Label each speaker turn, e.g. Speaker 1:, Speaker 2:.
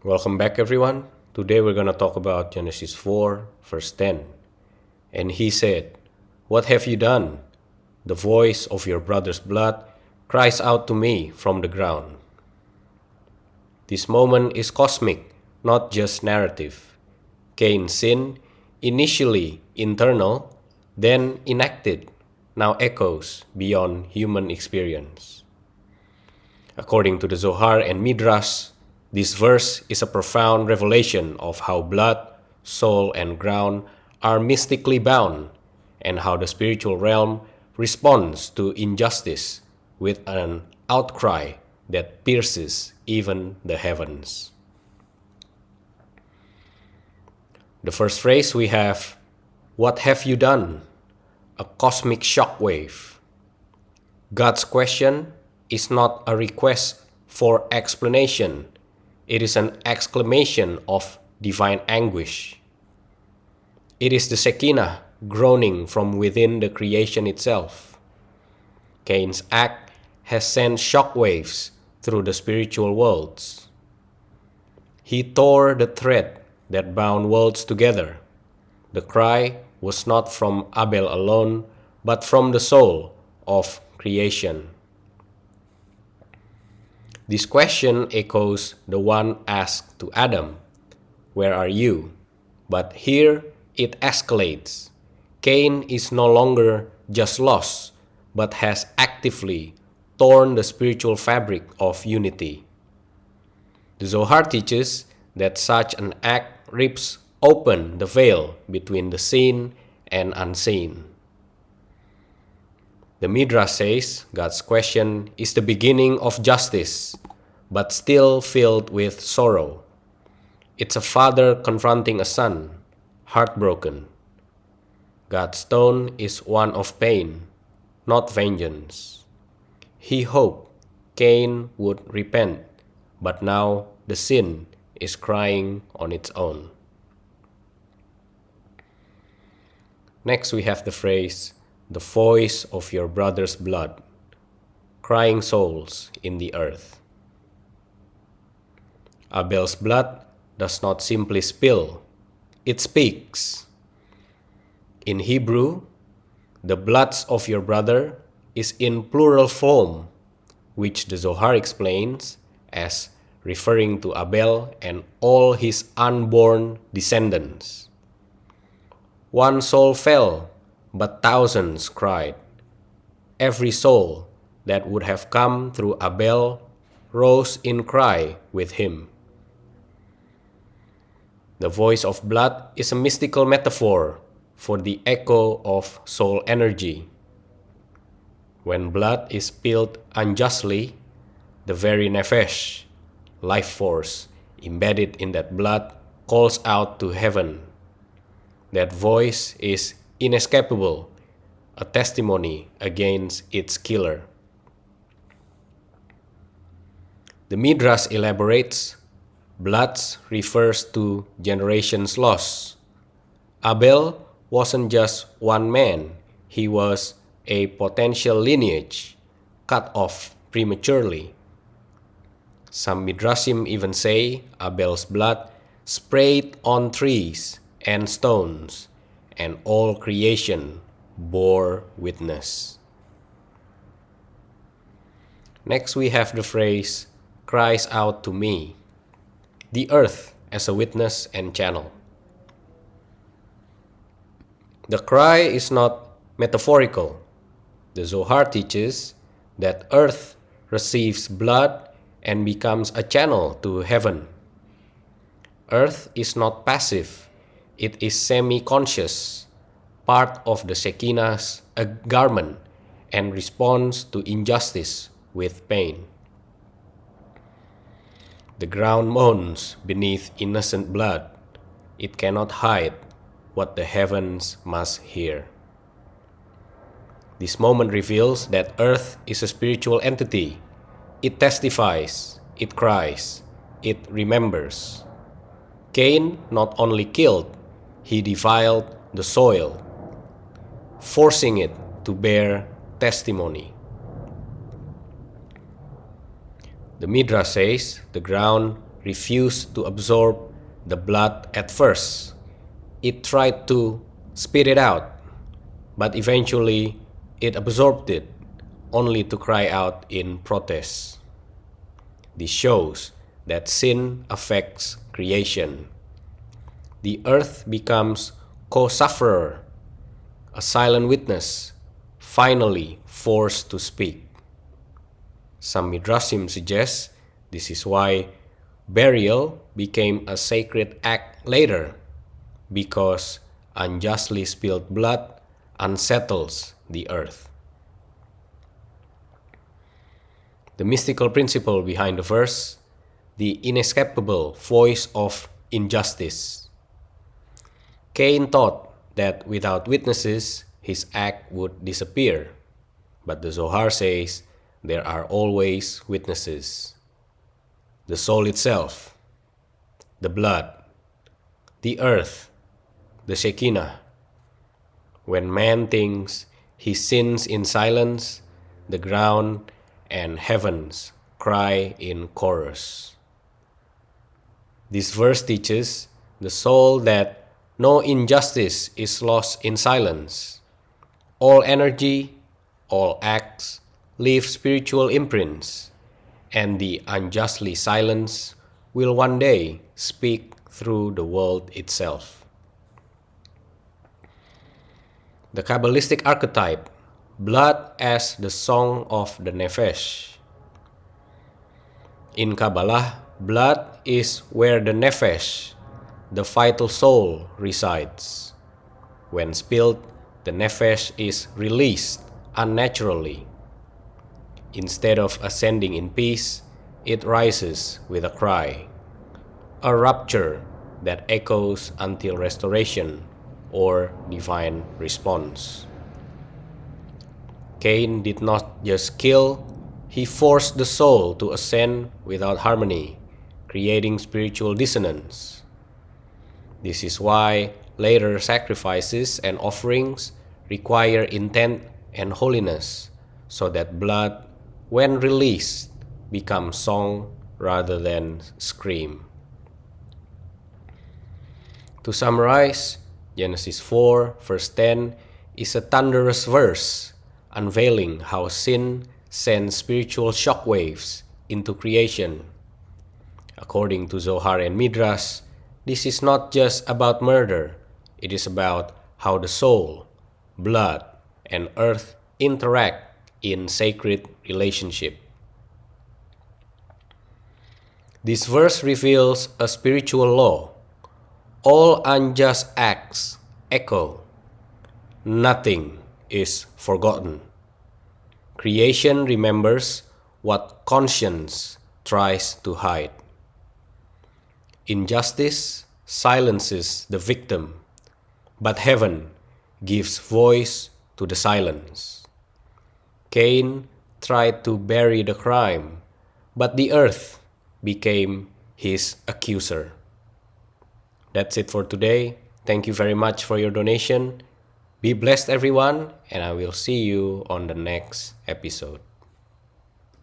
Speaker 1: Welcome back, everyone. Today we're going to talk about Genesis 4, verse 10. And he said, "What have you done? The voice of your brother's blood cries out to me from the ground." This moment is cosmic, not just narrative. Cain's sin, initially internal, then enacted, now echoes beyond human experience. According to the Zohar and Midrash, this verse is a profound revelation of how blood, soul, and ground are mystically bound, and how the spiritual realm responds to injustice with an outcry that pierces even the heavens. The first phrase we have, "What have you done?" A cosmic shockwave. God's question is not a request for explanation. It is an exclamation of divine anguish. It is the Shekinah groaning from within the creation itself. Cain's act has sent shockwaves through the spiritual worlds. He tore the thread that bound worlds together. The cry was not from Abel alone, but from the soul of creation. This question echoes the one asked to Adam, "Where are you?" But here it escalates. Cain is no longer just lost, but has actively torn the spiritual fabric of unity. The Zohar teaches that such an act rips open the veil between the seen and unseen. The Midrash says God's question is the beginning of justice, but still filled with sorrow. It's a father confronting a son, heartbroken. God's tone is one of pain, not vengeance. He hoped Cain would repent, but now the sin is crying on its own. Next, we have the phrase, "the voice of your brother's blood," crying souls in the earth. Abel's blood does not simply spill, it speaks. In Hebrew, "the bloods of your brother" is in plural form, which the Zohar explains as referring to Abel and all his unborn descendants. One soul fell, but thousands cried. Every soul that would have come through Abel rose in cry with him. The voice of blood is a mystical metaphor for the echo of soul energy. When blood is spilled unjustly, the very nefesh, life force embedded in that blood, calls out to heaven. That voice is inescapable, a testimony against its killer. The Midrash elaborates, "Bloods" refers to generations lost. Abel wasn't just one man, he was a potential lineage, cut off prematurely. Some Midrashim even say Abel's blood sprayed on trees and stones, and all creation bore witness. Next, we have the phrase, "cries out to me," the earth as a witness and channel. The cry is not metaphorical. The Zohar teaches that earth receives blood and becomes a channel to heaven. Earth is not passive, it is semi-conscious, part of the Shekinah's garment, and responds to injustice with pain. The ground moans beneath innocent blood. It cannot hide what the heavens must hear. This moment reveals that earth is a spiritual entity. It testifies, it cries, it remembers. Cain not only killed, he defiled the soil, forcing it to bear testimony. The Midrash says the ground refused to absorb the blood at first. It tried to spit it out, but eventually it absorbed it, only to cry out in protest. This shows that sin affects creation. The earth becomes co-sufferer, a silent witness, finally forced to speak. Some midrashim suggest this is why burial became a sacred act later, because unjustly spilled blood unsettles the earth. The mystical principle behind the verse, the inescapable voice of injustice. Cain thought that without witnesses, his act would disappear. But the Zohar says there are always witnesses. The soul itself, the blood, the earth, the Shekinah. When man thinks he sins in silence, the ground and heavens cry in chorus. This verse teaches the soul that no injustice is lost in silence. All energy, all acts leave spiritual imprints, and the unjustly silenced will one day speak through the world itself. The Kabbalistic archetype, blood as the song of the Nefesh. In Kabbalah, blood is where the Nefesh, the vital soul, resides. When spilled, the Nefesh is released unnaturally. Instead of ascending in peace, it rises with a cry, a rupture that echoes until restoration or divine response. Cain did not just kill, he forced the soul to ascend without harmony, creating spiritual dissonance. This is why later sacrifices and offerings require intent and holiness, so that blood, when released, becomes song rather than scream. To summarize, Genesis 4, verse 10 is a thunderous verse, unveiling how sin sends spiritual shockwaves into creation. According to Zohar and Midrash, this is not just about murder, it is about how the soul, blood, and earth interact in sacred relationship. This verse reveals a spiritual law. All unjust acts echo. Nothing is forgotten. Creation remembers what conscience tries to hide. Injustice silences the victim, but heaven gives voice to the silence. Cain tried to bury the crime, but the earth became his accuser. That's it for today. Thank you very much for your donation. Be blessed, everyone, and I will see you on the next episode.